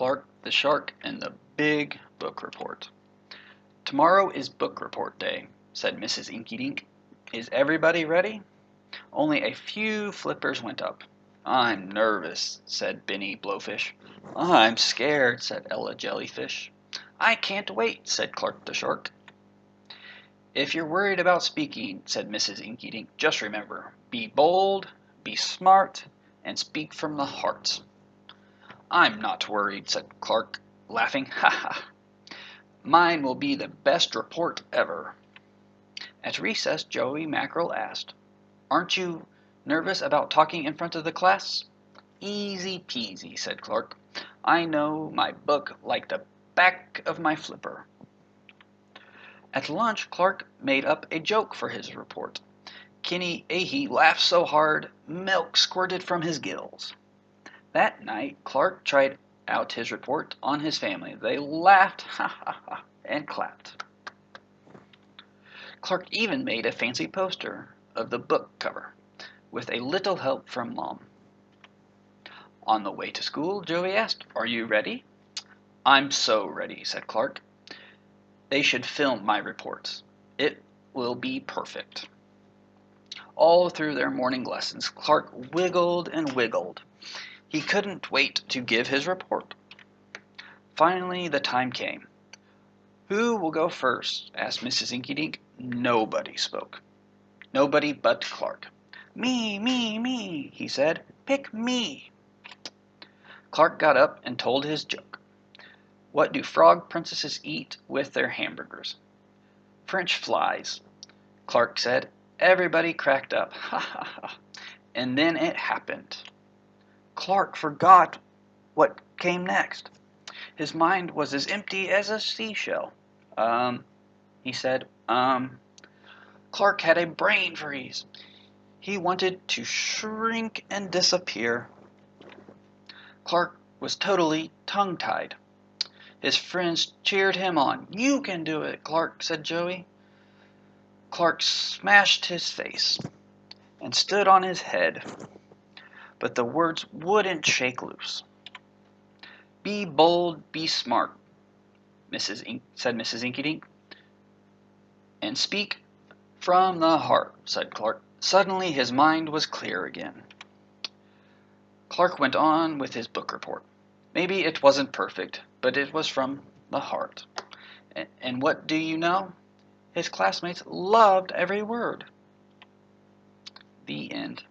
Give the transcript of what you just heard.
Clark the Shark and the Big Book Report. "Tomorrow is book report day," said Mrs. Inky-Dink. "Is everybody ready?" Only a few flippers went up. "I'm nervous," said Benny Blowfish. "I'm scared," said Ella Jellyfish. "I can't wait," said Clark the Shark. "If you're worried about speaking," said Mrs. Inky-Dink, "just remember, be bold, be smart, and speak from the heart." "I'm not worried," said Clark, laughing. "Ha ha! Mine will be the best report ever." At recess, Joey Mackerel asked, "Aren't you nervous about talking in front of the class?" "Easy peasy," said Clark. "I know my book like the back of my flipper." At lunch, Clark made up a joke for his report. Kenny Ahee laughed so hard, milk squirted from his gills. That night, Clark tried out his report on his family. They laughed, ha ha ha, and clapped. Clark even made a fancy poster of the book cover, with a little help from Mom. On the way to school, Joey asked, "Are you ready?" "I'm so ready," said Clark. "They should film my reports. It will be perfect." All through their morning lessons, Clark wiggled and wiggled. He couldn't wait to give his report. Finally, the time came. "Who will go first?" asked Mrs. Inky-Dink. Nobody spoke. Nobody but Clark. "Me, me, me," he said. "Pick me." Clark got up and told his joke. "What do frog princesses eat with their hamburgers?" "French flies," Clark said. Everybody cracked up. Ha ha ha. And then it happened. Clark forgot what came next. His mind was as empty as a seashell. He said, Clark had a brain freeze. He wanted to shrink and disappear. Clark was totally tongue-tied. His friends cheered him on. "You can do it, Clark," said Joey. Clark smashed his face and stood on his head, but the words wouldn't shake loose. "Be bold, be smart," said Mrs. Inky-Dink. "And speak from the heart," said Clark. Suddenly his mind was clear again. Clark went on with his book report. Maybe it wasn't perfect, but it was from the heart. And what do you know? His classmates loved every word. The end.